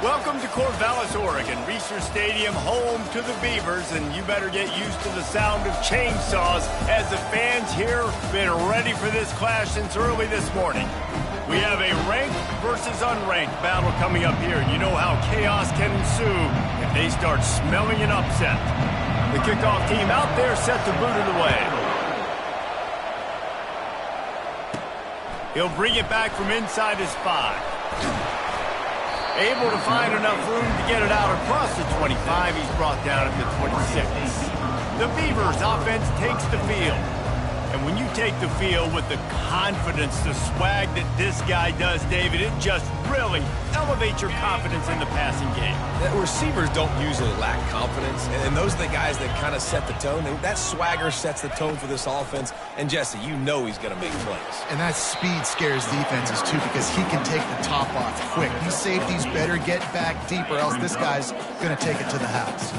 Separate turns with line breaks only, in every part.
Welcome to Corvallis, Oregon, Reser Stadium, home to the Beavers, and you better get used to the sound of chainsaws as the fans here have been ready for this clash since early this morning. We have a ranked versus unranked battle coming up here, and you know how chaos can ensue if they start smelling an upset. The kickoff team out there set to boot it away. He'll bring it back from inside his 5. Able to find enough room to get it out across the 25. He's brought down at the 26. The Beavers offense takes the field. And when you take the field with the confidence, the swag that this guy does, David, it just really elevates your confidence in the passing game.
The receivers don't usually lack confidence, and those are the guys that kind of set the tone. That swagger sets the tone for this offense, and Jesse, you know he's going to make plays.
And that speed scares defenses, too, because he can take the top off quick. These safeties better get back deep, or else this guy's going to take it to the house.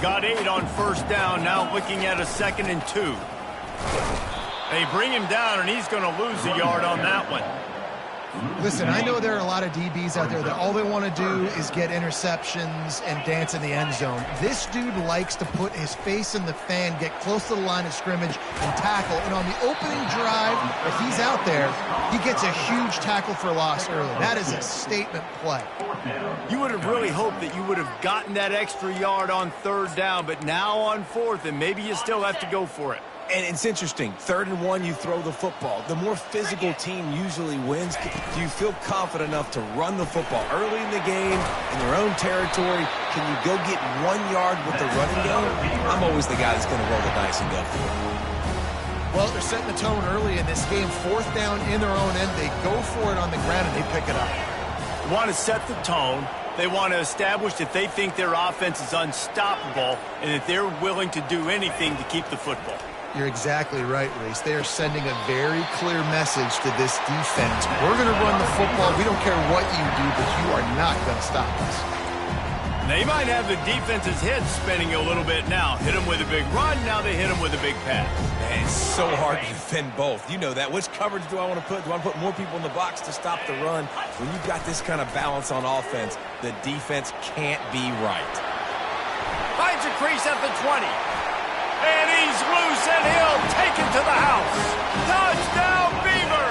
Got 8 on first down, now looking at a 2nd and 2. They bring him down, and he's going to lose a yard on that one.
Listen, I know there are a lot of DBs out there that all they want to do is get interceptions and dance in the end zone. This dude likes to put his face in the fan, get close to the line of scrimmage, and tackle. And on the opening drive, if he's out there, he gets a huge tackle for loss early. That is a statement play.
You would have really hoped that you would have gotten that extra yard on 3rd down, but now on 4th, and maybe you still have to go for it.
And it's interesting, 3rd and 1, you throw the football. The more physical team usually wins. Do you feel confident enough to run the football early in the game, in your own territory? Can you go get 1 yard with the running game? I'm always the guy that's going to roll the dice and go for it.
Well, they're setting the tone early in this game. 4th down in their own end. They go for it on the ground, and they pick it up.
They want to set the tone. They want to establish that they think their offense is unstoppable and that they're willing to do anything to keep the football.
You're exactly right, Reese. They are sending a very clear message to this defense. We're going to run the football. We don't care what you do, but you are not going to stop us.
They might have the defense's head spinning a little bit now. Hit them with a big run, now they hit them with a big pass.
Man, it's so hard to defend both. You know that. Which coverage do I want to put? Do I want to put more people in the box to stop the run? When you've got this kind of balance on offense, the defense can't be right.
Finds a crease at the 20. And he's loose, and he'll take it to the house. Touchdown, Beaver!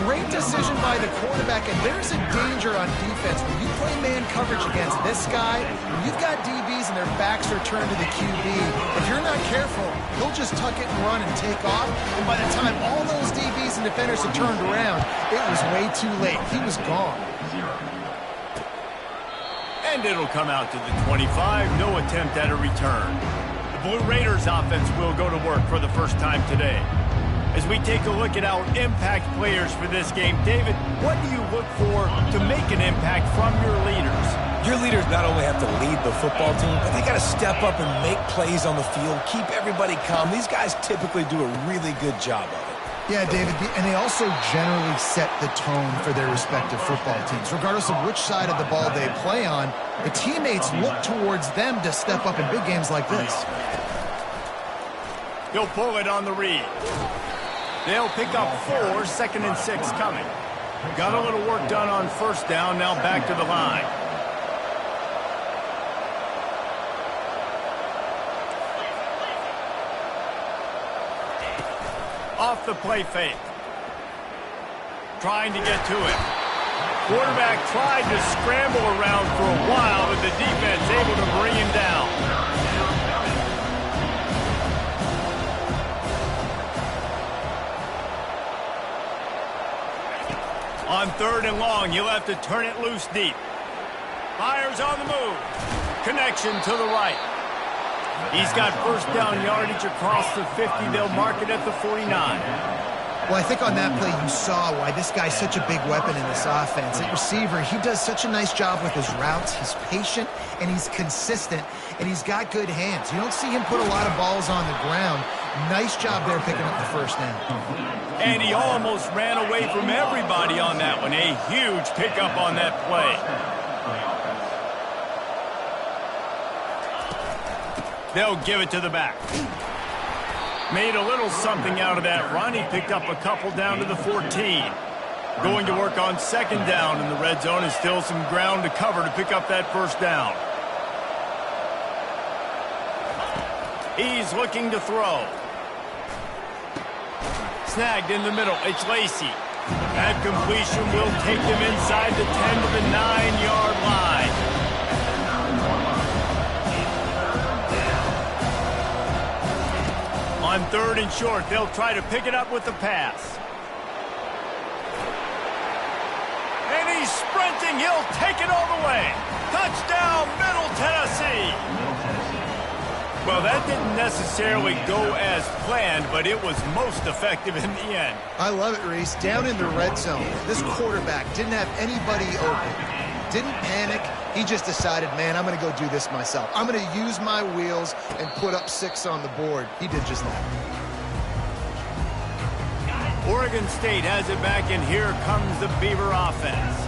Great decision by the quarterback, and there's a danger on defense. When you play man coverage against this guy, when you've got DBs and their backs are turned to the QB, if you're not careful, he'll just tuck it and run and take off, and by the time all those DBs and defenders had turned around, it was way too late. He was gone.
And it'll come out to the 25. No attempt at a return. The Blue Raiders offense will go to work for the first time today. As we take a look at our impact players for this game, David, what do you look for to make an impact from your leaders?
Your leaders not only have to lead the football team, but they got to step up and make plays on the field, keep everybody calm. These guys typically do a really good job of it.
Yeah, David, and they also generally set the tone for their respective football teams. Regardless of which side of the ball they play on, the teammates look towards them to step up in big games like this.
He'll pull it on the read. They'll pick up 4, 2nd and 6 coming. Got a little work done on first down, now back to the line. Off the play fake. Trying to get to it. Quarterback tried to scramble around for a while, but the defense able to bring him down. On 3rd and long, you'll have to turn it loose deep. Fires on the move. Connection to the right. He's got first down yardage across the 50. They'll mark it at the 49.
Well, I think on that play you saw why this guy's such a big weapon in this offense. At receiver, he does such a nice job with his routes. He's patient, and he's consistent, and he's got good hands. You don't see him put a lot of balls on the ground. Nice job there picking up the first down.
And he almost ran away from everybody on that one. A huge pickup on that play. They'll give it to the back. Made a little something out of that run. He picked up a couple down to the 14. Going to work on second down in the red zone, and still some ground to cover to pick up that first down. He's looking to throw. Snagged in the middle. It's Lacey. That completion will take them inside the 10 to the 9-yard line. On third and short, they'll try to pick it up with the pass. And he's sprinting. He'll take it all the way. Touchdown, Middle Tennessee. Well, that didn't necessarily go as planned, but it was most effective in the end.
I love it, Reese. Down in the red zone, this quarterback didn't have anybody open. Didn't panic. He just decided, man, I'm going to go do this myself. I'm going to use my wheels and put up 6 on the board. He did just that.
Oregon State has it back, and here comes the Beaver offense.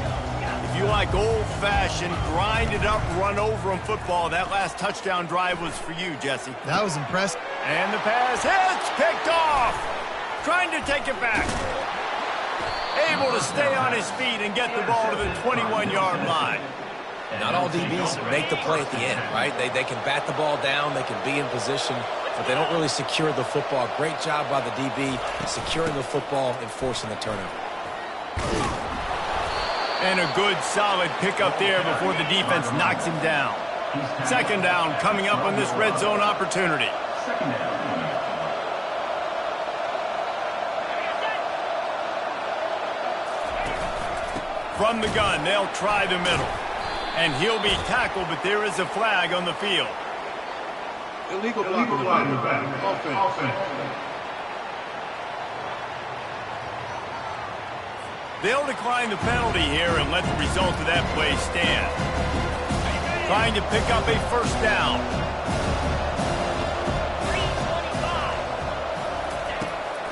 If you like old-fashioned, grind-it-up, run-over-'em football, that last touchdown drive was for you, Jesse.
That was impressive.
And the pass hits, picked off. Trying to take it back. Able to stay on his feet and get the ball to the 21-yard line.
Not all DBs make the play at the end, right? They can bat the ball down, they can be in position, but they don't really secure the football. Great job by the DB securing the football and forcing the turnover.
And a good, solid pickup there before the defense knocks him down. Second down coming up on this red zone opportunity. From the gun, they'll try the middle. And he'll be tackled, but there is a flag on the field.
Illegal flag. Offense.
They'll decline the penalty here and let the result of that play stand. Trying to pick up a first down.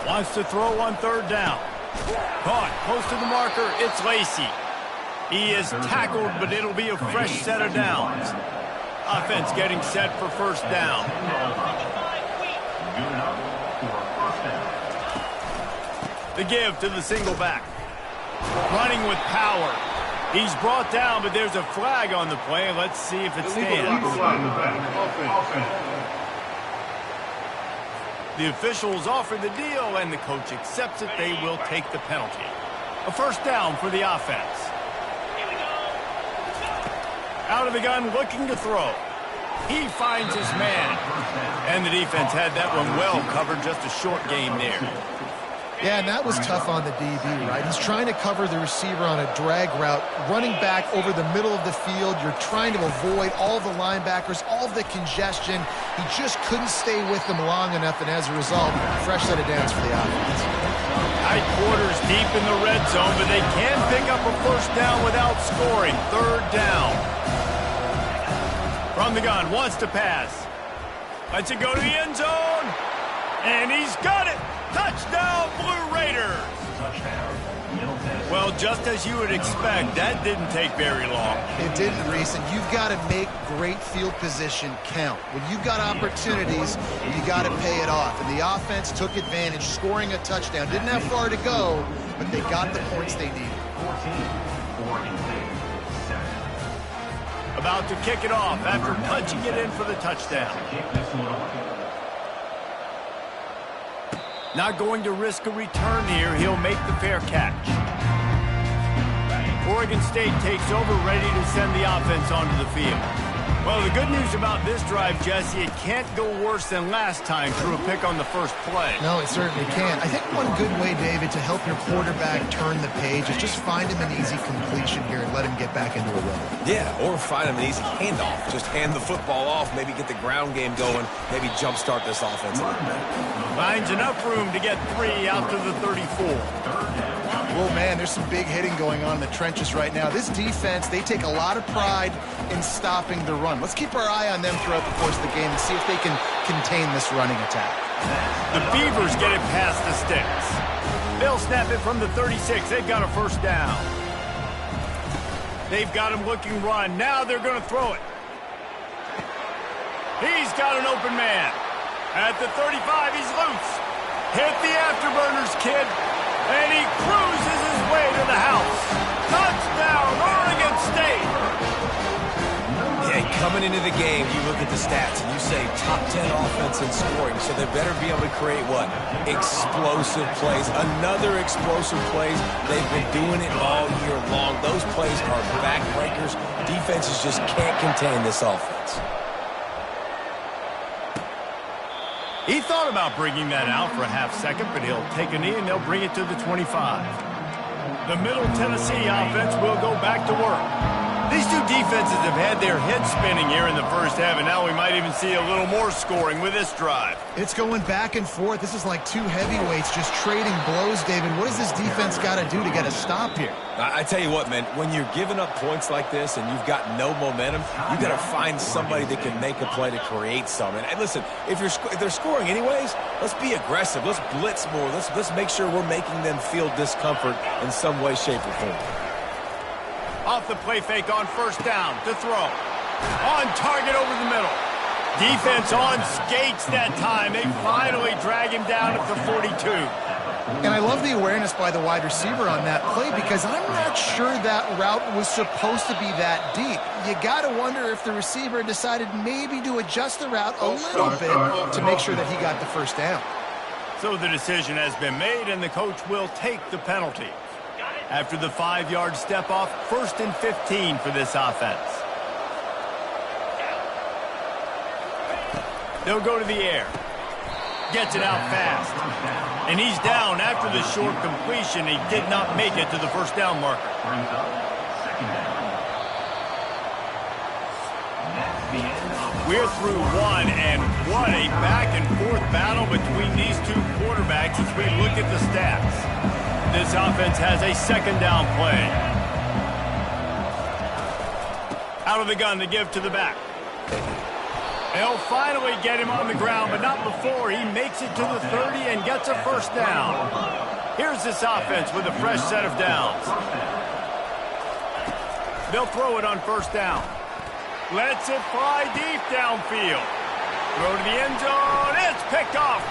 Wants to throw on third down. Caught close to the marker. It's Lacey. He is tackled, but it'll be a fresh set of downs. Offense getting set for first down. The give to the single back. Running with power. He's brought down, but there's a flag on the play. Let's see if it stands. The officials offer the deal, and the coach accepts it. They will take the penalty. A first down for the offense. Out of the gun, looking to throw. He finds his man. And the defense had that one well covered. Just a short game there.
Yeah, and that was tough on the DB, right? He's trying to cover the receiver on a drag route, running back over the middle of the field. You're trying to avoid all the linebackers, all the congestion. He just couldn't stay with them long enough, and as a result, fresh set of downs for the offense.
Tight quarters deep in the red zone, but they can pick up a first down without scoring. Third down. From the gun, wants to pass. Lets it go to the end zone. And he's got it. Touchdown, Blue Raiders. Well, just as you would expect, that didn't take very long.
It didn't, Reese, and you've got to make great field position count. When you've got opportunities, you got to pay it off. And the offense took advantage, scoring a touchdown. Didn't have far to go, but they got the points they needed.
About to kick it off after punching it in for the touchdown. Not going to risk a return here. He'll make the fair catch. Oregon State takes over, ready to send the offense onto the field. Well, the good news about this drive, Jesse, it can't go worse than last time through a pick on the first play.
No, it certainly can't. I think one good way, David, to help your quarterback turn the page is just find him an easy completion here and let him get back into a rhythm.
Yeah, or find him an easy handoff. Just hand the football off, maybe get the ground game going, maybe jumpstart this offense a little bit.
Finds enough room to get 3 out to the 34.
Oh, man, there's some big hitting going on in the trenches right now. This defense, they take a lot of pride in stopping the run. Let's keep our eye on them throughout the course of the game and see if they can contain this running attack.
The Beavers get it past the sticks. They'll snap it from the 36. They've got a first down. They've got him looking run. Now they're going to throw it. He's got an open man. At the 35, he's loose. Hit the afterburners, kid. And he cruises his way to the house. Touchdown, Oregon State!
Yeah, coming into the game, you look at the stats and you say top 10 offense in scoring, so they better be able to create what? Explosive plays. Another explosive plays. They've been doing it all year long. Those plays are backbreakers. Defenses just can't contain this offense.
He thought about bringing that out for a half second, but he'll take a knee and they'll bring it to the 25. The Middle Tennessee offense will go back to work. These two defenses have had their heads spinning here in the first half, and now we might even see a little more scoring with this drive.
It's going back and forth. This is like two heavyweights just trading blows, David. What does this defense got to do to get a stop here?
I tell you what, man, when you're giving up points like this and you've got no momentum, you got to find somebody that can make a play to create something. And listen, if they're scoring anyways, let's be aggressive. Let's blitz more. Let's make sure we're making them feel discomfort in some way, shape, or form.
Off the play fake on first down to throw. On target over the middle. Defense on skates that time. They finally drag him down at the 42.
And I love the awareness by the wide receiver on that play because I'm not sure that route was supposed to be that deep. You got to wonder if the receiver decided maybe to adjust the route a little bit to make sure that he got the first down.
So the decision has been made, and the coach will take the penalty. After the 5-yard step off, 1st and 15 for this offense. They'll go to the air. Gets it out fast. And he's down after the short completion. He did not make it to the first down marker. We're through one, and what a back-and-forth battle between these two quarterbacks as we look at the stats. This offense has a second down play. Out of the gun to give to the back. They'll finally get him on the ground, but not before he makes it to the 30 and gets a first down. Here's this offense with a fresh set of downs. They'll throw it on first down. Lets it fly deep downfield. Throw to the end zone. It's picked off.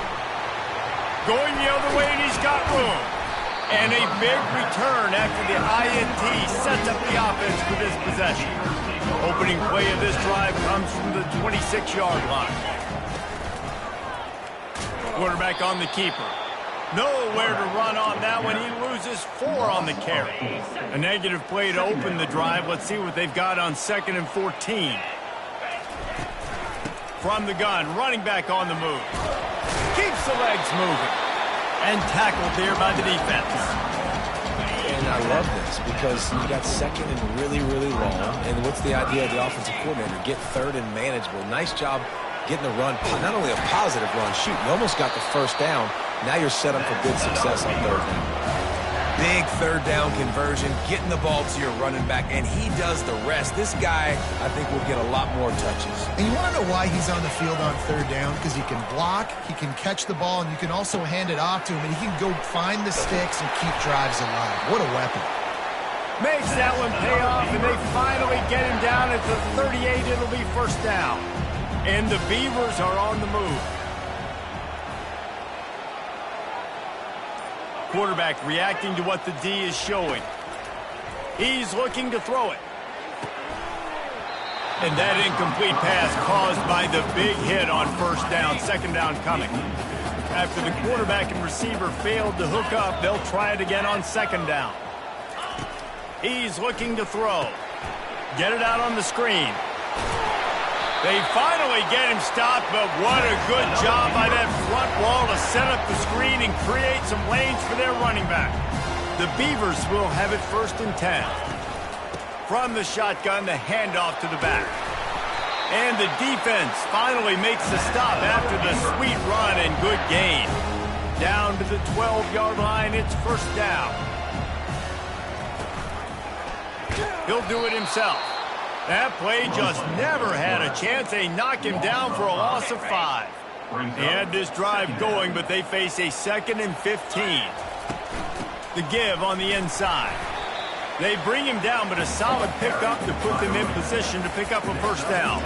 Going the other way, and he's got room. And a big return after the INT sets up the offense for this possession. Opening play of this drive comes from the 26-yard line. Quarterback on the keeper. Nowhere to run on that one. He loses 4 on the carry. A negative play to open the drive. Let's see what they've got on 2nd and 14. From the gun, running back on the move. Keeps the legs moving. And tackled there by the defense.
And I love this because you got 2nd and really, really long. And what's the idea of the offensive coordinator? Get 3rd and manageable. Nice job getting the run. Not only a positive run, shoot, you almost got the first down. Now you're set up for good success on 3rd down. Big 3rd down conversion, getting the ball to your running back, and he does the rest. This guy, I think, will get a lot more touches.
And you want to know why he's on the field on 3rd down? Because he can block, he can catch the ball, and you can also hand it off to him, and he can go find the sticks and keep drives alive. What a weapon.
Makes that one pay off, and they finally get him down at the 38. It'll be first down. And the Beavers are on the move. Quarterback reacting to what the D is showing. He's looking to throw it. And that incomplete pass caused by the big hit on first down, 2nd down coming. After the quarterback and receiver failed to hook up, they'll try it again on 2nd down. He's looking to throw. Get it out on the screen. They finally get him stopped, but what a good job by that front wall to set up the screen and create some lanes for their running back. The Beavers will have it 1st and 10. From the shotgun, the handoff to the back. And the defense finally makes the stop after the sweet run and good gain. Down to the 12-yard line, it's first down. He'll do it himself. That play just never had a chance. They knock him down for a loss of 5. They had this drive going, but they face a 2nd and 15. The give on the inside. They bring him down, but a solid pickup to put them in position to pick up a first down.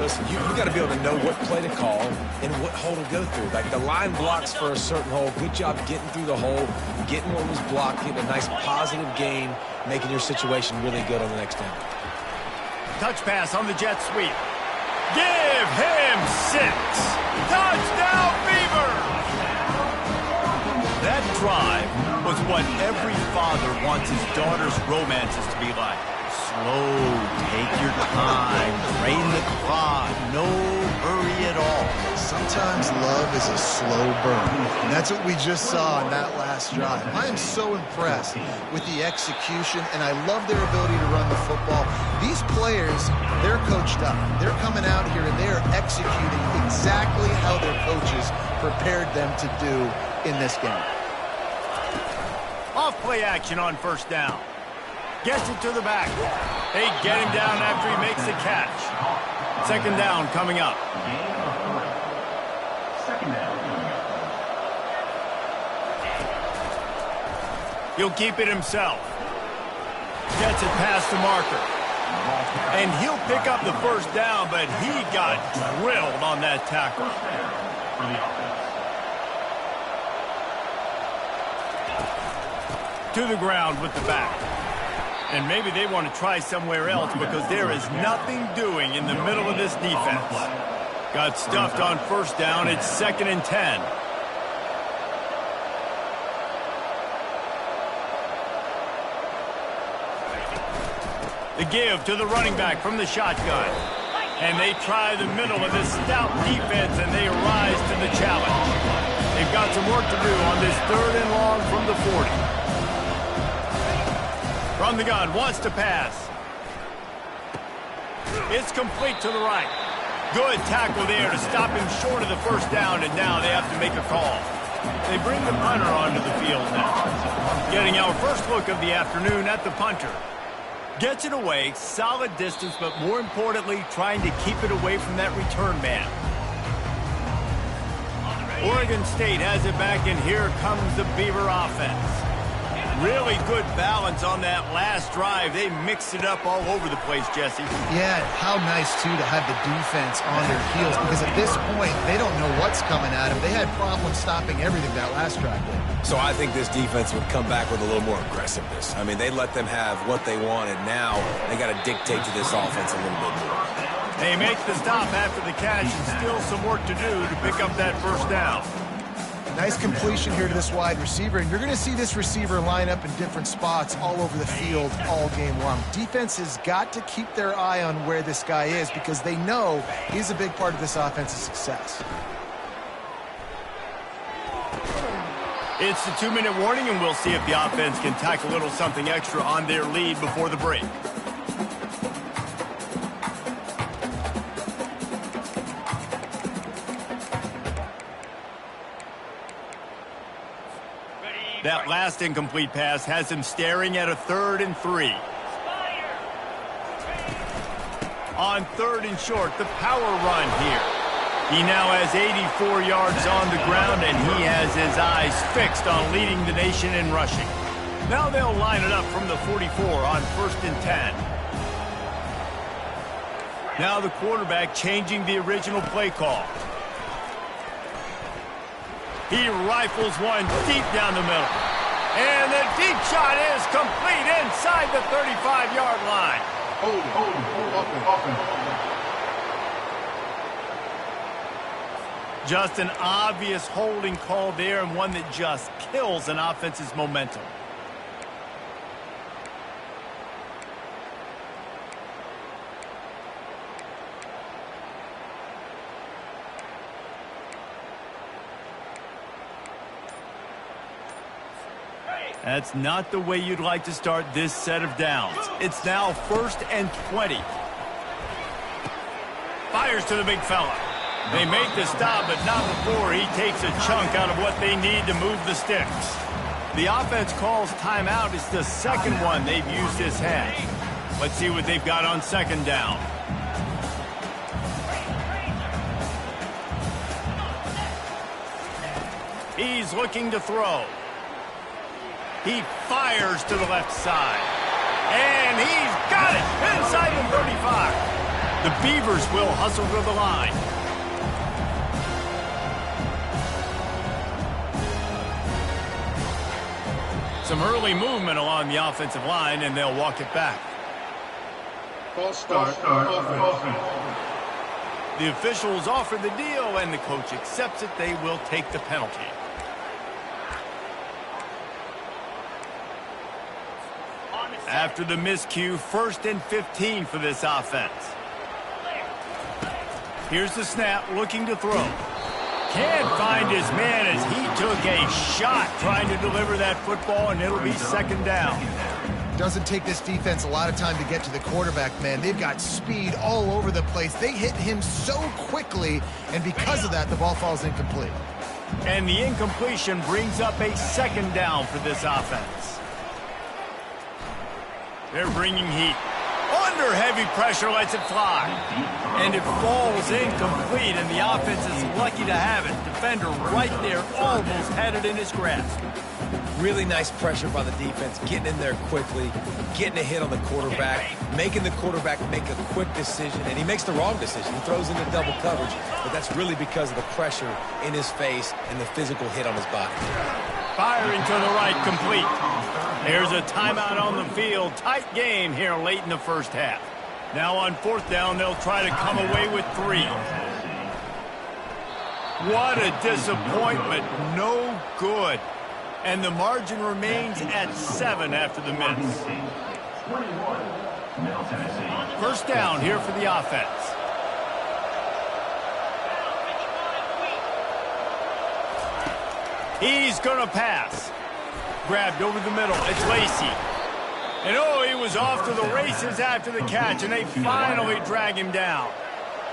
Listen, you got to be able to know what play to call and what hole to go through. Like the line blocks for a certain hole. Good job getting through the hole, getting what was blocked, getting a nice positive gain, making your situation really good on the next down.
Touch pass on the jet sweep. Give him 6. Touchdown, Beavers! That drive was what every father wants his daughter's romances to be like. Slow, take your time, drain the clock, no hurry at all.
Sometimes love is a slow burn, and that's what we just saw in that last drive. I am so impressed with the execution, and I love their ability to run the football. These players, they're coached up. They're coming out here, and they're executing exactly how their coaches prepared them to do in this game.
Off play action on first down. Gets it to the back. They get him down after he makes the catch. Second down coming up. He'll keep it himself. Gets it past the marker. And he'll pick up the first down, but he got drilled on that tackle. To the ground with the back. And maybe they want to try somewhere else because there is nothing doing in the middle of this defense. Got stuffed on first down. It's 2nd and 10. The give to the running back from the shotgun. And they try the middle of this stout defense, and they rise to the challenge. They've got some work to do on this 3rd and long from the 40. From the gun, wants to pass. It's complete to the right. Good tackle there to stop him short of the first down, and now they have to make a call. They bring the punter onto the field now. Getting our first look of the afternoon at the punter. Gets it away, solid distance, but more importantly, trying to keep it away from that return man. Oregon State has it back, and here comes the Beaver offense. Really good balance on that last drive. They mixed it up all over the place, Jesse.
Yeah, how nice, too, to have the defense on their heels, because at this point, they don't know what's coming at them. They had problems stopping everything that last drive did.
So I think this defense would come back with a little more aggressiveness. I mean, they let them have what they wanted. Now they got to dictate to this offense a little bit more.
They make the stop after the catch, and still some work to do to pick up that first down.
Nice completion here to this wide receiver, and you're going to see this receiver line up in different spots all over the field all game long. Defense has got to keep their eye on where this guy is because they know he's a big part of this offense's success.
It's the 2-minute warning, and we'll see if the offense can tack a little something extra on their lead before the break. That last incomplete pass has him staring at a 3rd and 3. On 3rd and short, the power run here. He now has 84 yards on the ground, and he has his eyes fixed on leading the nation in rushing. Now they'll line it up from the 44 on 1st and 10. Now the quarterback changing the original play call. He rifles one deep down the middle. And the deep shot is complete inside the 35-yard line. Just an obvious holding call there, and one that just kills an offense's momentum. That's not the way you'd like to start this set of downs. It's now 1st and 20. Fires to the big fella. They make the stop, but not before he takes a chunk out of what they need to move the sticks. The offense calls timeout. It's the 2nd one they've used this half. Let's see what they've got on 2nd down. He's looking to throw. He fires to the left side. And he's got it inside the 35. The Beavers will hustle to the line. Some early movement along the offensive line, and they'll walk it back.
False start. Offense.
The officials offer the deal, and the coach accepts it. They will take the penalty. After the miscue, 1st and 15 for this offense. Here's the snap, looking to throw. Can't find his man as he took a shot trying to deliver that football, and it'll be 2nd down.
Doesn't take this defense a lot of time to get to the quarterback, man. They've got speed all over the place. They hit him so quickly, and because of that, the ball falls incomplete.
And the incompletion brings up a 2nd down for this offense. They're bringing heat. Under heavy pressure, lets it fly. And it falls incomplete, and the offense is lucky to have it. Defender right there almost had it in his grasp.
Really nice pressure by the defense, getting in there quickly, getting a hit on the quarterback, making the quarterback make a quick decision, and he makes the wrong decision. He throws into double coverage, but that's really because of the pressure in his face and the physical hit on his body.
Firing to the right, complete. There's a timeout on the field. Tight game here late in the first half. Now on 4th down, they'll try to come away with 3. What a disappointment. No good. And the margin remains at 7 after the miss. 1st down here for the offense. He's going to pass. Grabbed over the middle. It's Lacey. And oh, he was off to the races after the catch, and they finally drag him down.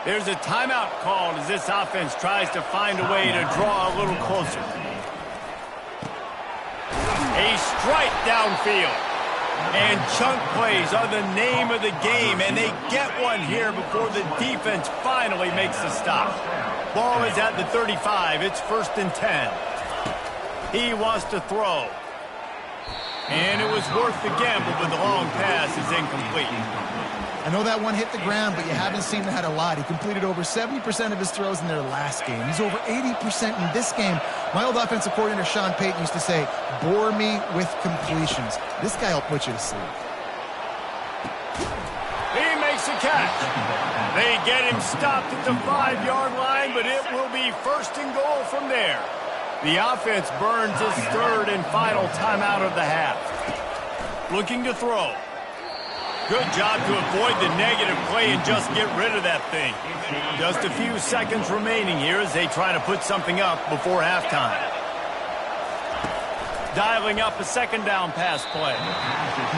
There's a timeout called as this offense tries to find a way to draw a little closer. A strike downfield. And chunk plays are the name of the game, and they get one here before the defense finally makes the stop. Ball is at the 35. It's 1st and 10. He wants to throw. And it was worth the gamble, but the long pass is incomplete.
I know that one hit the ground, but you haven't seen that a lot. He completed over 70% of his throws in their last game. He's over 80% in this game. My old offensive coordinator, Sean Payton, used to say, bore me with completions. This guy will put you to sleep.
He makes a catch. They get him stopped at the 5-yard line, but it will be 1st and goal from there. The offense burns its 3rd and final timeout of the half. Looking to throw. Good job to avoid the negative play and just get rid of that thing. Just a few seconds remaining here as they try to put something up before halftime. Dialing up a 2nd down pass play.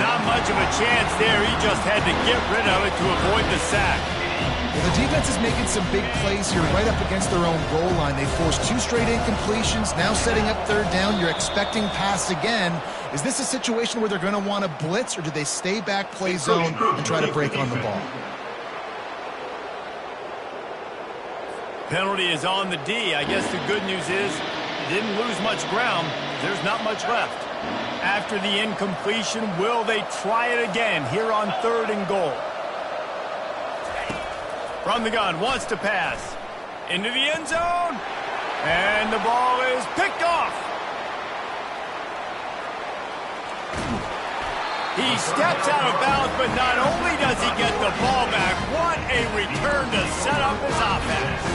Not much of a chance there. He just had to get rid of it to avoid the sack.
Well, the defense is making some big plays here right up against their own goal line. They forced 2 straight incompletions, now setting up 3rd down. You're expecting pass again. Is this a situation where they're going to want to blitz, or do they stay back, play zone, and try to break on the ball?
Penalty is on the D. I guess the good news is didn't lose much ground. There's not much left. After the incompletion, will they try it again here on 3rd and goal? From the gun, wants to pass. Into the end zone. And the ball is picked off. He steps out of bounds, but not only does he get the ball back, what a return to set up his offense.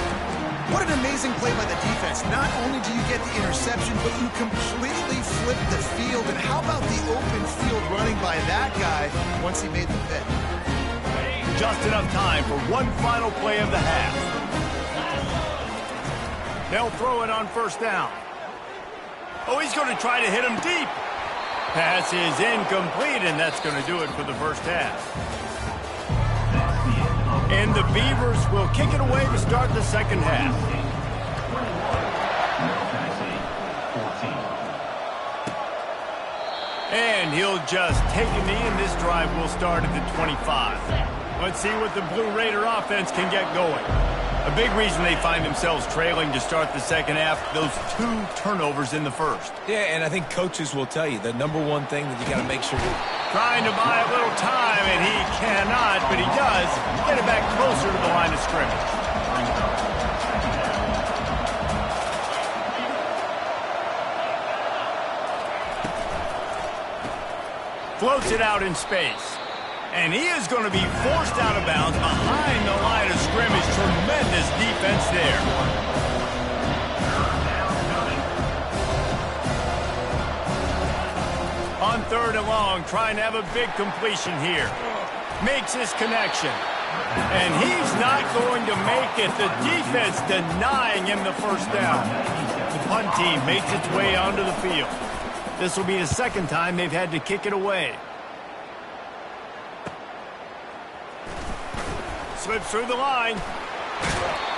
What an amazing play by the defense. Not only do you get the interception, but you completely flip the field. And how about the open field running by that guy once he made the fit?
Just enough time for one final play of the half. They'll throw it on 1st down. Oh, he's going to try to hit him deep. Pass is incomplete, and that's going to do it for the first half. And the Beavers will kick it away to start the 2nd half. And he'll just take a knee, and this drive will start at the 25. Let's see what the Blue Raider offense can get going. A big reason they find themselves trailing to start the 2nd half, those 2 turnovers in the 1st.
Yeah, and I think coaches will tell you the number one thing that you got to make sure
Trying to buy a little time, and he cannot, but he does get it back closer to the line of scrimmage. Floats it out in space. And he is going to be forced out of bounds behind the line of scrimmage. Tremendous defense there. On 3rd and long, trying to have a big completion here. Makes his connection. And he's not going to make it. The defense denying him the first down. The punt team makes its way onto the field. This will be the second time they've had to kick it away. Slips through the line.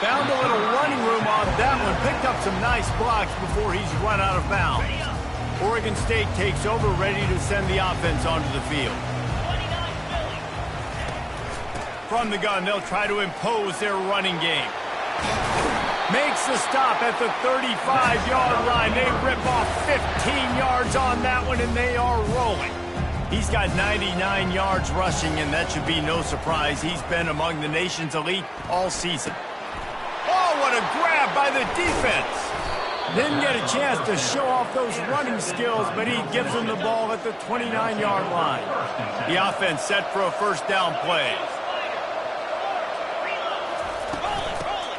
Found a little running room on that one. Picked up some nice blocks before he's run out of bounds. Oregon State takes over, ready to send the offense onto the field. From the gun, they'll try to impose their running game. Makes the stop at the 35-yard line. They rip off 15 yards on that one, and they are rolling. He's got 99 yards rushing, and that should be no surprise. He's been among the nation's elite all season. Oh, what a grab by the defense. Didn't get a chance to show off those running skills, but he gives them the ball at the 29-yard line. The offense set for a first down play.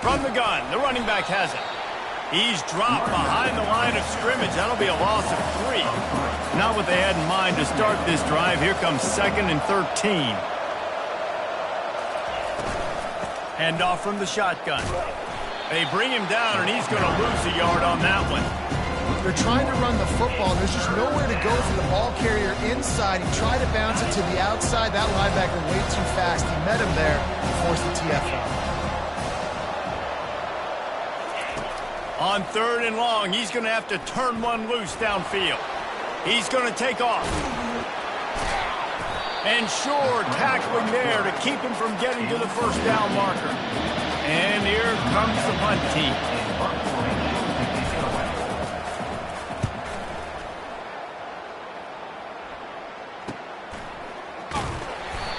From the gun, the running back has it. He's dropped behind the line of scrimmage. That'll be a loss of 3. Not what they had in mind to start this drive. Here comes 2nd and 13. Hand off from the shotgun. They bring him down, and he's going to lose a yard on that one.
They're trying to run the football. There's just nowhere to go for the ball carrier inside. He tried to bounce it to the outside. That linebacker way too fast. He met him there and forced the TFL.
On 3rd and long, he's going to have to turn one loose downfield. He's going to take off. And sure, tackling there to keep him from getting to the first down marker. And here comes the punt team.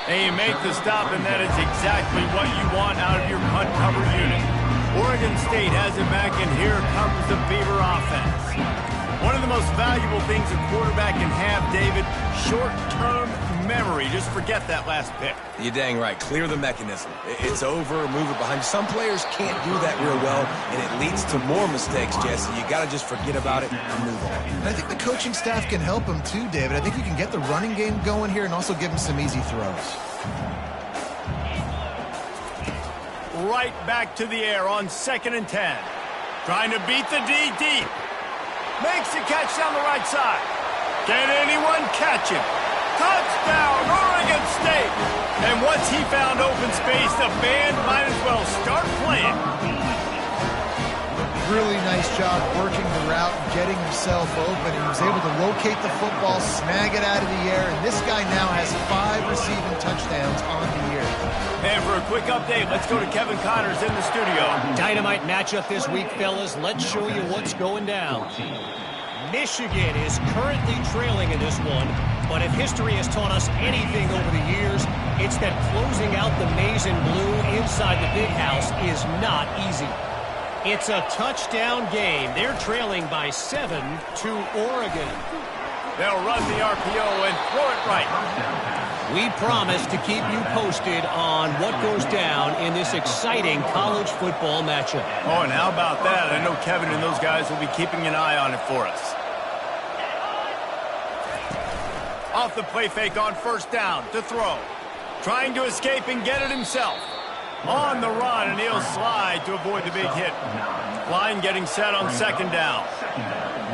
They make the stop, and that is exactly what you want out of your punt cover unit. Oregon State has it back, and here comes the Beaver offense. One of the most valuable things a quarterback can have, David, short-term memory. Just forget that last pick.
You're dang right. Clear the mechanism. It's over, move it behind. Some players can't do that real well, and it leads to more mistakes, Jesse. You got to just forget about it and move on.
And I think the coaching staff can help him too, David. I think you can get the running game going here and also give him some easy throws.
Right back to the air on 2nd and 10. Trying to beat the D deep. Makes the catch down the right side. Can anyone catch him? Touchdown, Oregon State. And once he found open space, the band might as well start playing.
Really nice job working the route and getting himself open. He was able to locate the football, snag it out of the air, and this guy now has 5 receiving touchdowns on the year.
And for a quick update, let's go to Kevin Connors in the studio.
Dynamite matchup this week, fellas. Let's show you what's going down. Michigan is currently trailing in this one, but if history has taught us anything over the years, it's that closing out the maize and blue inside the big house is not easy. It's a touchdown game. They're trailing by 7 to Oregon.
They'll run the RPO and throw it right.
We promise to keep you posted on what goes down in this exciting college football matchup.
Oh, and how about that? I know Kevin and those guys will be keeping an eye on it for us. Off the play fake on first down to throw. Trying to escape and get it himself. On the run, and he'll slide to avoid the big hit. Line getting set on 2nd down.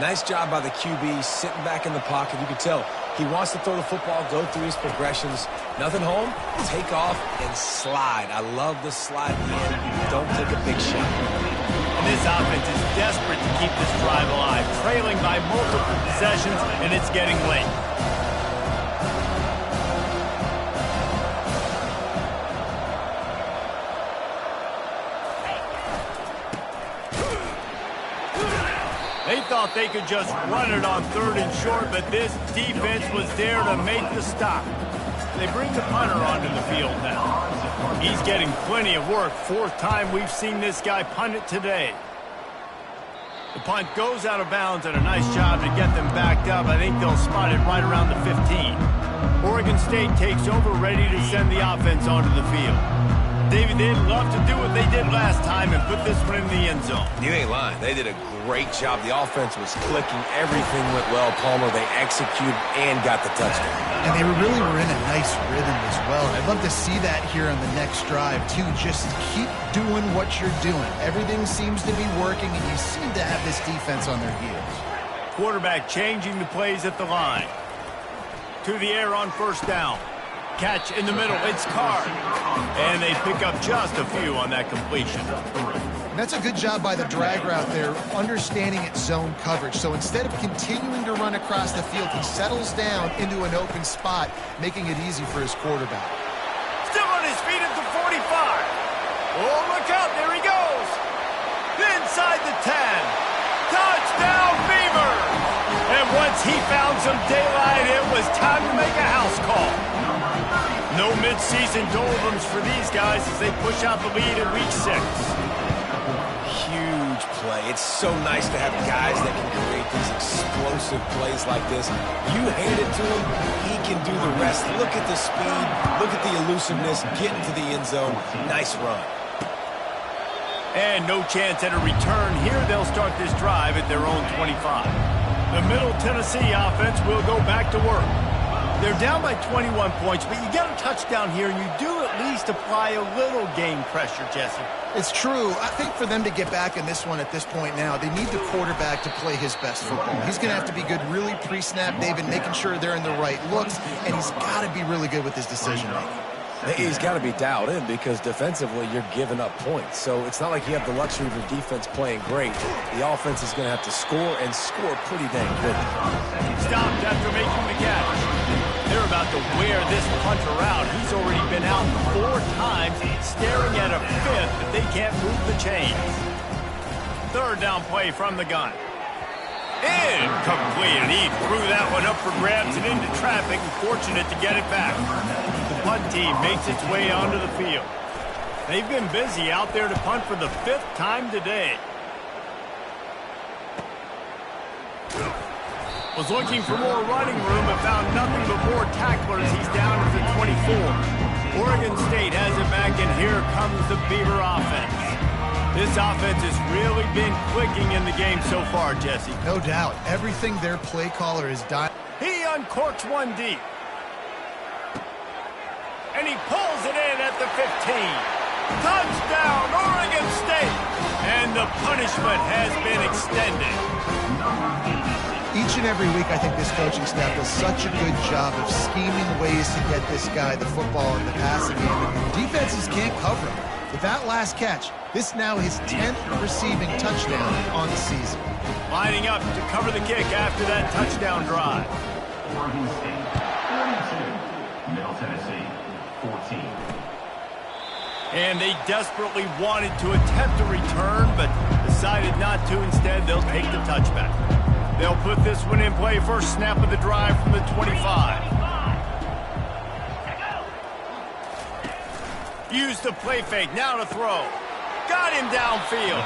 Nice job by the QB, sitting back in the pocket. You can tell he wants to throw the football, go through his progressions. Nothing home, take off and slide. I love the slide in the end. Don't take a big shot.
And this offense is desperate to keep this drive alive, trailing by multiple possessions, and it's getting late. They thought thought they could just run it on 3rd and short, but this defense was there to make the stop. They bring the punter onto the field now. He's getting plenty of work. 4th time we've seen this guy punt it today. The punt goes out of bounds, and a nice job to get them backed up. I think they'll spot it right around the 15. Oregon State takes over, ready to send the offense onto the field. David, they'd love to do what they did last time and put this one in the end zone.
You ain't lying. They did a great job. The offense was clicking. Everything went well. Palmer, they executed and got the touchdown.
And they really were in a nice rhythm as well. I'd love to see that here on the next drive, too. Just keep doing what you're doing. Everything seems to be working, and you seem to have this defense on their heels.
Quarterback changing the plays at the line. To the air on 1st down. Catch in the middle. It's Carr. And they pick up just a few on that completion.
That's a good job by the drag route there, understanding its zone coverage. So instead of continuing to run across the field, he settles down into an open spot, making it easy for his quarterback.
Still on his feet at the 45. Oh, look out. There he goes. Inside the 10. Touchdown, Beavers. And once he found some daylight, it was time to make a house call. No mid-season doldrums for these guys as they push out the lead in Week 6.
Huge play. It's so nice to have guys that can create these explosive plays like this. You hand it to him, he can do the rest. Look at the speed. Look at the elusiveness. Getting to the end zone. Nice run.
And no chance at a return here. They'll start this drive at their own 25. The Middle Tennessee offense will go back to work. They're down by 21 points, but you get a touchdown here, and you do at least apply a little game pressure, Jesse.
It's true. I think for them to get back in this one at this point now, they need the quarterback to play his best football. He's going to have to be good really pre-snap, David, making sure they're in the right looks, and he's got to be really good with his decision-making.
He's got to be dialed in because defensively you're giving up points. So it's not like you have the luxury of your defense playing great. The offense is going to have to score and score pretty dang good.
Stopped after making the catch. They're about to wear this punter out. He's already been out 4 times, staring at a 5th, but they can't move the chains. 3rd down play from the gun. Incomplete, and he threw that one up for grabs and into traffic, and fortunate to get it back. The punt team makes its way onto the field. They've been busy out there to punt for the 5th time today. Was looking for more running room, but found nothing but more tacklers. He's down to the 24. Oregon State has it back, and here comes the Beaver offense. This offense has really been clicking in the game so far, Jesse.
No doubt. Everything their play caller is done.
He uncorks one deep. And he pulls it in at the 15. Touchdown, Oregon State! And the punishment has been extended.
Each and every week, I think this coaching staff does such a good job of scheming ways to get this guy the football in the passing game. And defenses can't cover him. With that last catch, this now his 10th receiving touchdown on the season.
Lining up to cover the kick after that touchdown drive.
Oregon State, 42. Middle Tennessee, 14.
And they desperately wanted to attempt a return, but decided not to. Instead, they'll take the touchback. They'll put this one in play. First snap of the drive from the 25. Use the play fake. Now to throw. Got him downfield.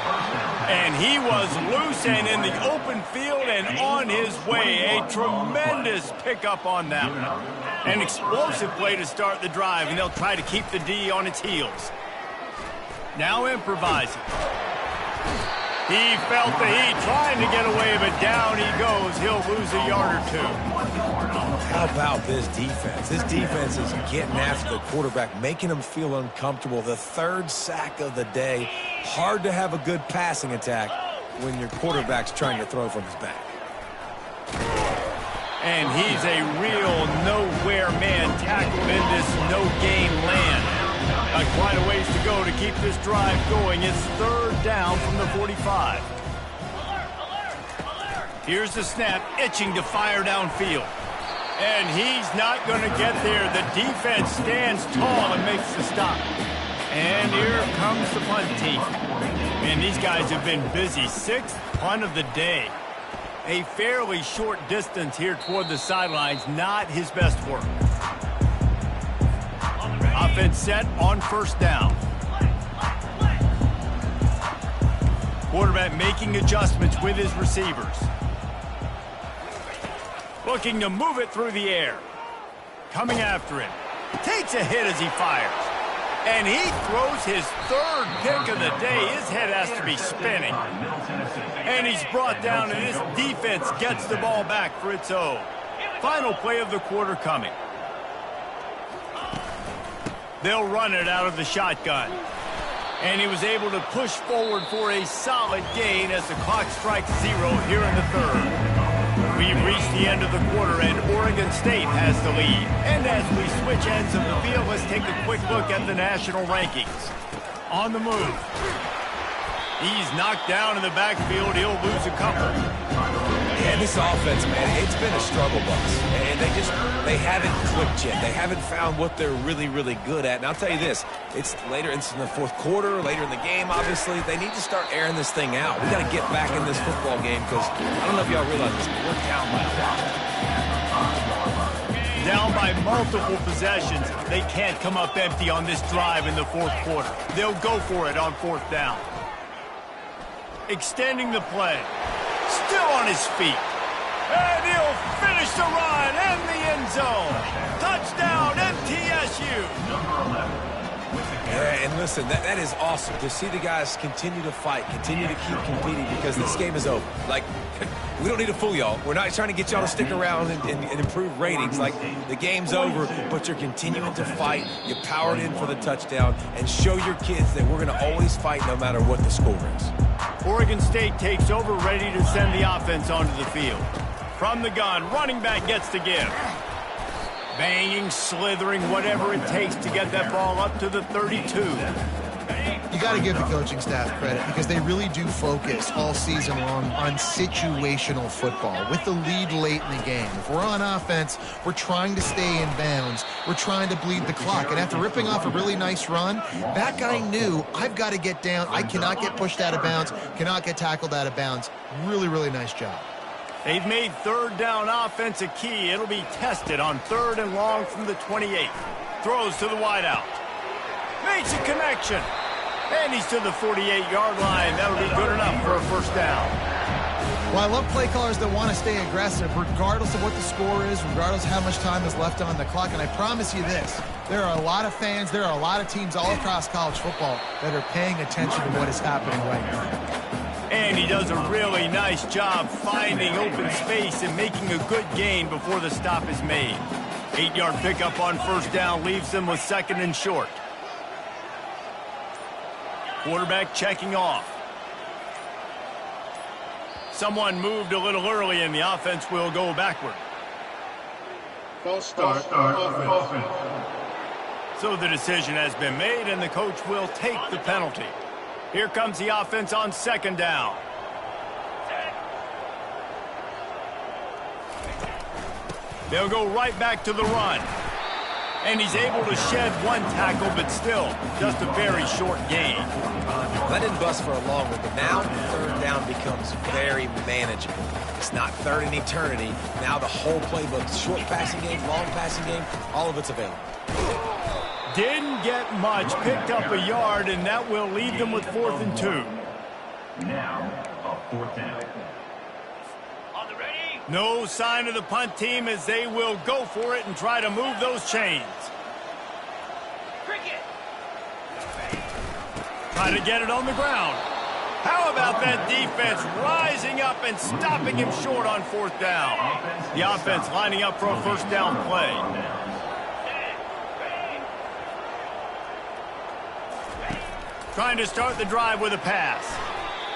And he was loose and in the open field and on his way. A tremendous pickup on that one. An explosive play to start the drive, and they'll try to keep the D on its heels. Now improvising. He felt the heat, trying to get away, but down he goes. He'll lose a yard or two.
How about this defense? This defense is getting after the quarterback, making him feel uncomfortable. The 3rd sack of the day. Hard to have a good passing attack when your quarterback's trying to throw from his back.
And he's a real nowhere man tackled in this no-gain land. Quite a ways to go to keep this drive going. It's 3rd down from the 45. Here's the snap, itching to fire downfield. And he's not going to get there. The defense stands tall and makes the stop. And here comes the punt team. And these guys have been busy. 6th punt of the day. A fairly short distance here toward the sidelines, not his best work. Offense set on first down. Quarterback making adjustments with his receivers. Looking to move it through the air. Coming after him. Takes a hit as he fires. And he throws his third pick of the day. His head has to be spinning. And he's brought down, and this defense gets the ball back for its own. Final play of the quarter coming. They'll run it out of the shotgun. And he was able to push forward for a solid gain as the clock strikes 0 here in the third. We've reached the end of the quarter, and Oregon State has the lead. And as we switch ends of the field, let's take a quick look at the national rankings. On the move. He's knocked down in the backfield. He'll lose a couple.
Yeah, this offense, man, it's been a struggle bus. And they haven't clicked yet. They haven't found what they're really, really good at. And I'll tell you this, it's later, it's in the fourth quarter, later in the game, obviously. They need to start airing this thing out. We got to get back in this football game because I don't know if y'all realize this, but we're down by a lot.
Down by multiple possessions. They can't come up empty on this drive in the fourth quarter. They'll go for it on fourth down. Extending the play. Still on his feet. And he'll finish the run in the end zone. Touchdown, MTSU.
Yeah, and listen, that is awesome to see the guys continue to fight, continue to keep competing because this game is over. Like, we don't need to fool y'all. We're not trying to get y'all to stick around and improve ratings. Like, the game's over, but you're continuing to fight. You powered in for the touchdown and show your kids that we're going to always fight no matter what the score is.
Oregon State takes over, ready to send the offense onto the field. From the gun, running back gets the give. Banging, slithering, whatever it takes to get that ball up to the 32.
You got to give the coaching staff credit because they really do focus all season long on situational football with the lead late in the game. If we're on offense, we're trying to stay in bounds. We're trying to bleed the clock. And after ripping off a really nice run, that guy knew, I've got to get down. I cannot get pushed out of bounds, cannot get tackled out of bounds. Really, really nice job.
They've made third down offense a key. It'll be tested on 3rd and long from the 28. Throws to the wideout. Makes a connection. And he's to the 48-yard line. That'll be good enough for a first down.
Well, I love play callers that want to stay aggressive regardless of what the score is, regardless of how much time is left on the clock. And I promise you this, there are a lot of fans, there are a lot of teams all across college football that are paying attention to what is happening right now.
And he does a really nice job finding open space and making a good gain before the stop is made. 8-yard pickup on first down leaves them with 2nd and short. Quarterback checking off. Someone moved a little early and the offense will go backward.
False start, offense.
So the decision has been made and the coach will take the penalty. Here comes the offense on 2nd down. They'll go right back to the run. And he's able to shed 1 tackle, but still just a very short gain.
That didn't bust for a long one, but now 3rd down becomes very manageable. It's not 3rd in eternity. Now the whole playbook, short passing game, long passing game, all of it's available.
Didn't get much, picked up a yard, and that will leave them with 4th and 2.
Now, a 4th down.
On the ready. No sign of the punt team as they will go for it and try to move those chains. Cricket. Try to get it on the ground. How about that defense rising up and stopping him short on 4th down? The offense lining up for a first down play. Trying to start the drive with a pass.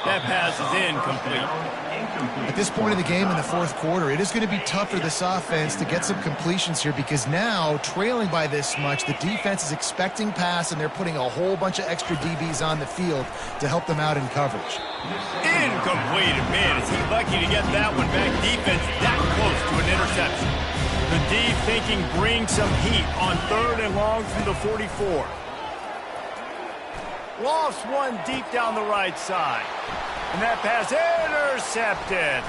That pass is incomplete.
At this point in the game in the 4th quarter, it is going to be tough for this offense to get some completions here because now, trailing by this much, the defense is expecting pass and they're putting a whole bunch of extra DBs on the field to help them out in coverage.
Incomplete. Man, is he lucky to get that one back. Defense that close to an interception. The D thinking bring some heat on 3rd and long from the 44. Lofts one deep down the right side. And that pass intercepted.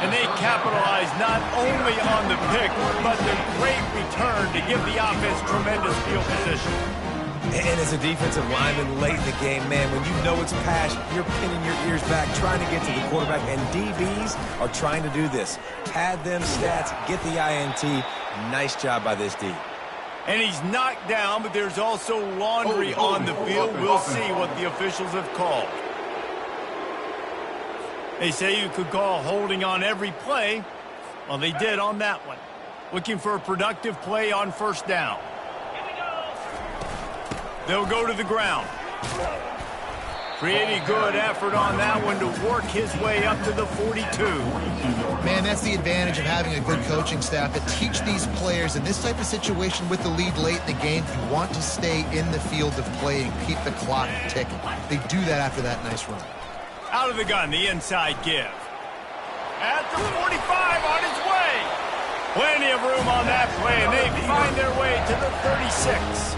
And they capitalize not only on the pick, but the great return to give the offense tremendous field position.
And as a defensive lineman late in the game, man, when you know it's pass, you're pinning your ears back, trying to get to the quarterback, and DBs are trying to do this. Pad them stats, get the INT. Nice job by this D.
And he's knocked down, but there's also laundry on the field. We'll see what the officials have called. They say you could call holding on every play. Well, they did on that one. Looking for a productive play on first down. They'll go to the ground. Pretty good effort on that one to work his way up to the 42.
Man, that's the advantage of having a good coaching staff that teach these players in this type of situation with the lead late in the game. You want to stay in the field of play and keep the clock ticking. They do that after that nice run.
Out of the gun, the inside give. At the 45 on his way. Plenty of room on that play, and they find their way to the 36.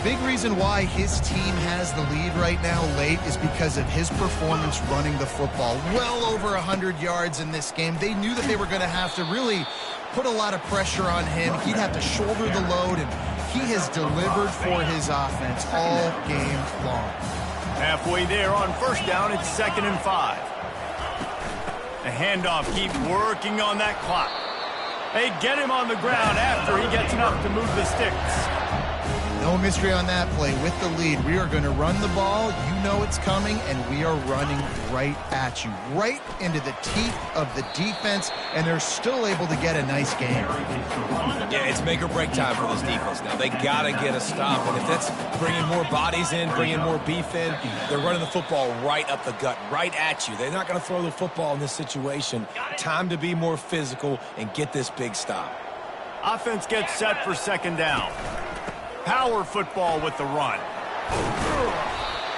Big reason why his team has the lead right now late is because of his performance running the football. Well over 100 yards in this game. They knew that they were going to have to really put a lot of pressure on him. He'd have to shoulder the load, and he has delivered for his offense all game long.
Halfway there on first down, it's 2nd and 5. The handoff keeps working on that clock. They get him on the ground after he gets enough to move the sticks.
No mystery on that play. With the lead, we are going to run the ball. You know it's coming, and we are running right at you, right into the teeth of the defense, and they're still able to get a nice game.
Yeah, it's make or break time for this defense now. They got to get a stop, and if that's bringing more bodies in, bringing more beef in, they're running the football right up the gut, right at you. They're not going to throw the football in this situation. Time to be more physical and get this big stop.
Offense gets set for 2nd down. Power football with the run.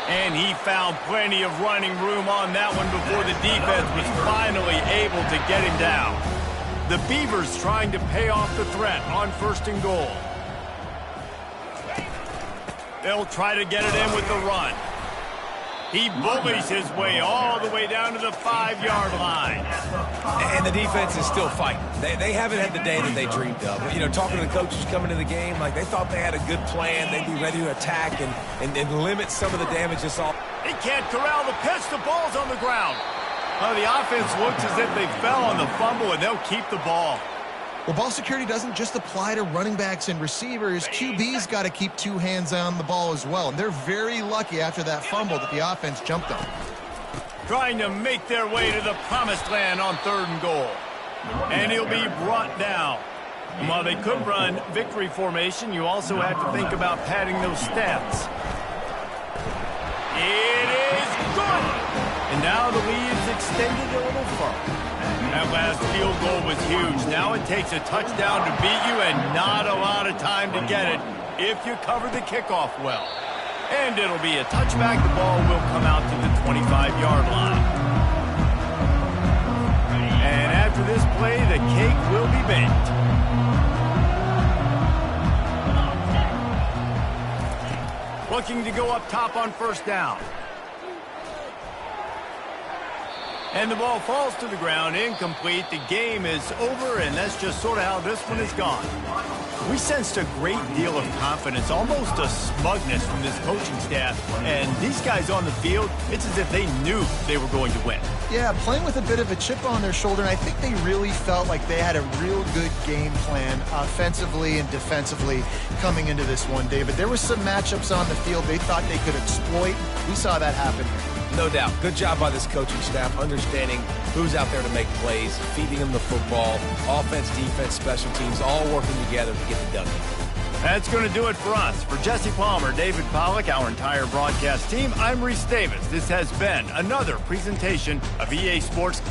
And he found plenty of running room on that one before the defense was finally able to get him down. The Beavers trying to pay off the threat on 1st and goal. They'll try to get it in with the run. He bullies his way all the way down to the 5-yard line.
And the defense is still fighting. They haven't had the day that they dreamed of. You know, talking to the coaches coming into the game, like they thought they had a good plan. They'd be ready to attack and limit some of the damage they saw.
He can't corral the pitch. The ball's on the ground. Well, the offense looks as if they fell on the fumble, and they'll keep the ball.
Well, ball security doesn't just apply to running backs and receivers. QB's got to keep 2 hands on the ball as well. And they're very lucky after that fumble that the offense jumped on.
Trying to make their way to the promised land on 3rd and goal. And he'll be brought down. And while they could run victory formation, you also have to think about padding those stats. It is good! And now the lead's extended a little further. That last field goal was huge. Now it takes a touchdown to beat you and not a lot of time to get it if you cover the kickoff well. And it'll be a touchback. The ball will come out to the 25-yard line. And after this play, the cake will be baked. Looking to go up top on 1st down. And the ball falls to the ground, incomplete. The game is over, and that's just sort of how this one is gone. We sensed a great deal of confidence, almost a smugness from this coaching staff. And these guys on the field, it's as if they knew they were going to win.
Yeah, playing with a bit of a chip on their shoulder, and I think they really felt like they had a real good game plan offensively and defensively coming into this one, David. There were some matchups on the field they thought they could exploit. We saw that happen here.
No doubt. Good job by this coaching staff, understanding who's out there to make plays, feeding them the football, offense, defense, special teams, all working together to get the W.
That's going to do it for us. For Jesse Palmer, David Pollack, our entire broadcast team, I'm Reese Davis. This has been another presentation of EA Sports